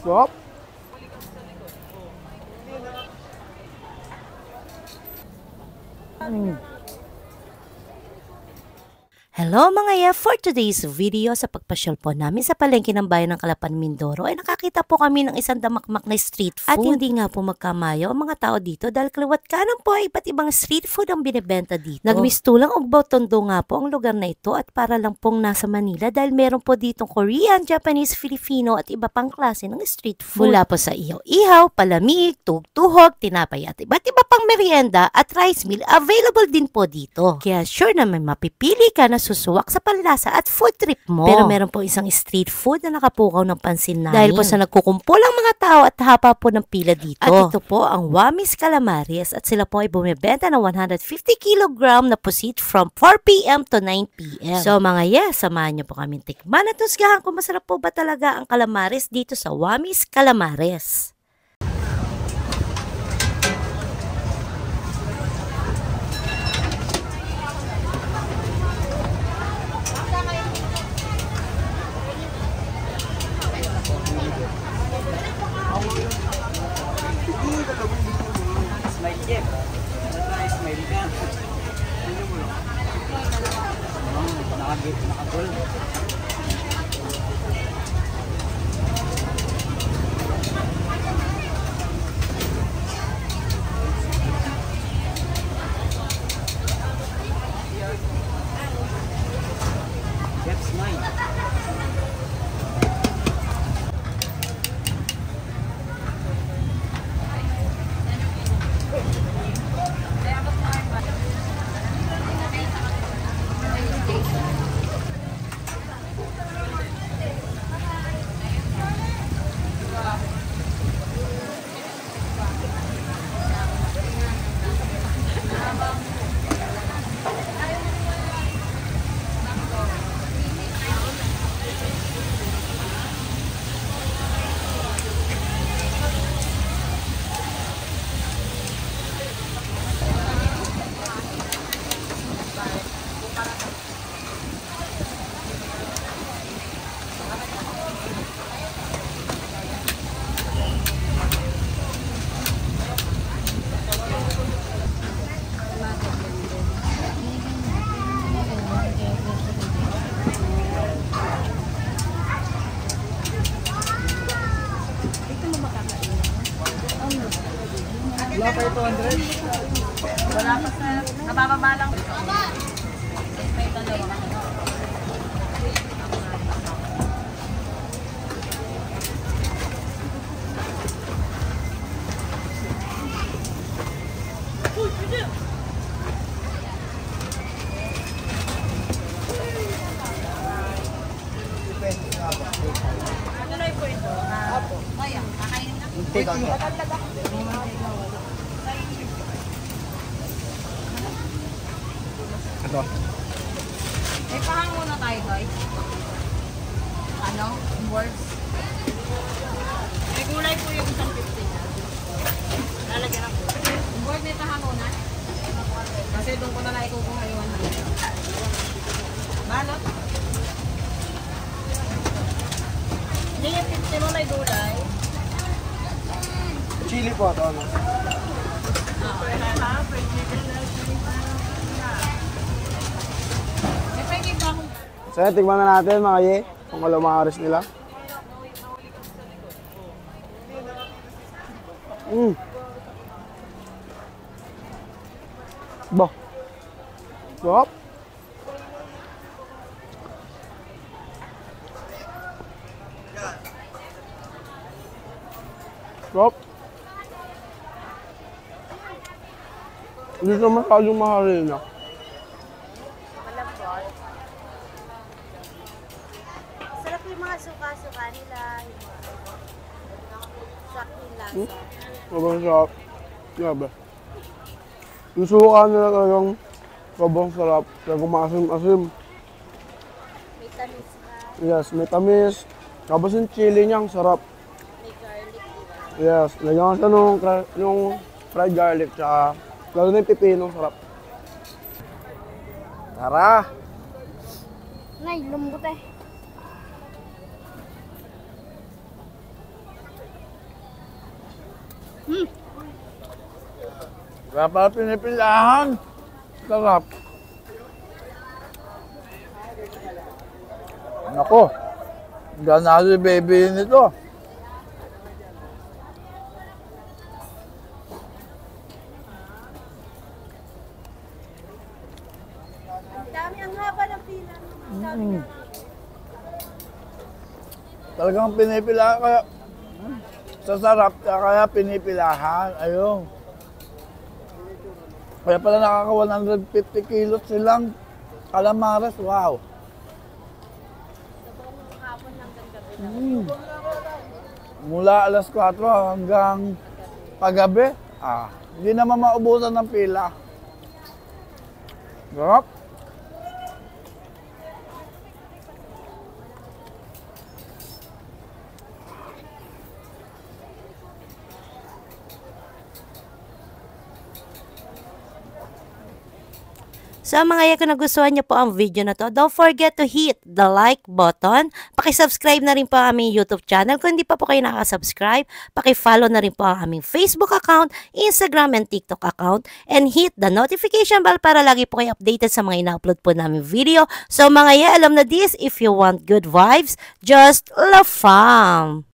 Sarap. Hello mga ya! For today's video, sa pagpasyal po namin sa palengke ng bayan ng Calapan, Mindoro, ay nakakita po kami ng isang damakmak na street food. At hindi nga po magkamayo ang mga tao dito dahil kaliwat kanan po ay iba't ibang street food ang binibenta dito. Nagmistulang Ugbaw Tondo nga po ang lugar na ito at para lang pong nasa Manila dahil meron po ditong Korean, Japanese, Filipino at iba pang klase ng street food. Mula po sa ihaw-ihaw, palamig, tugtuhog, tinapay at iba't iba pang merienda at rice meal available din po dito. Kaya sure na may mapipili ka na susuwak sa panlasa at food trip mo. Pero meron po isang street food na nakapukaw ng pansin namin. Dahil po sa nagkukumpul ang mga tao at haba po ng pila dito. At ito po ang Wamy's Calamares at sila po ay bumibenta ng 150 kg na pusit from 4 p.m. to 9 p.m. So mga samahan niyo po kami tikman at husgahan kung masarap po ba talaga ang calamares dito sa Wamy's Calamares. That's mine. Wala pa 200? Wala pa sa nabababa lang. May dalawa ka. Tuloy po ito. Apo. Maya, kakainin na. Take out. Ito. May pahang muna tayo, guys. Ano? Words. May gulay po yung isang 50 na. Lalagyan ng gulay. Yung word may pahang muna. Kasi doon ko na lang ikukuha yung 100. Balot. Hindi yung 50 mo may gulay. Chili po ito. Ano? May pwede ba akong... So, tignan na natin mga ye, kung calamares nila. Bah. Sarap. Sarap. Hindi naman masyadong mahalin na. Malambot. Sarap yung mga suka-suka nila. Yung mga saking lasa. Sobrang sarap. Grabe. Yung suka nila talagang sobrang sarap. Talagang maasim-asim. May tamis ka. Yes, may tamis. Tapos yung chili niya, ang sarap. May garlic, diba? Yes, lagyan ka nung fried garlic, tsaka lalo na yung pipino, sarap. Tara! Nay, lambot eh. Kaya pala pinipilahan. Sarap. Nako. Ganado yung baby nito. Ang dami, ang haba ng pila. Ang dami na. Talagang pinipilahan kaya sa sarap kaya pinipilahan. Ayun. Kaya pala nakaka 150 kilos silang calamares. Wow. Mula alas 4 hanggang paggabi. Hindi naman maubusan ng pila. Sarap. So mga ya, kung nagustuhan niyo po ang video na to, don't forget to hit the like button. Paki-subscribe na rin po ang aming YouTube channel. Kung hindi pa po kayo nakasubscribe, paki-follow na rin po ang aming Facebook account, Instagram and TikTok account, and hit the notification bell para lagi po kayo updated sa mga ina-upload po namin video. So mga ya, alam na this, if you want good vibes, just love fam!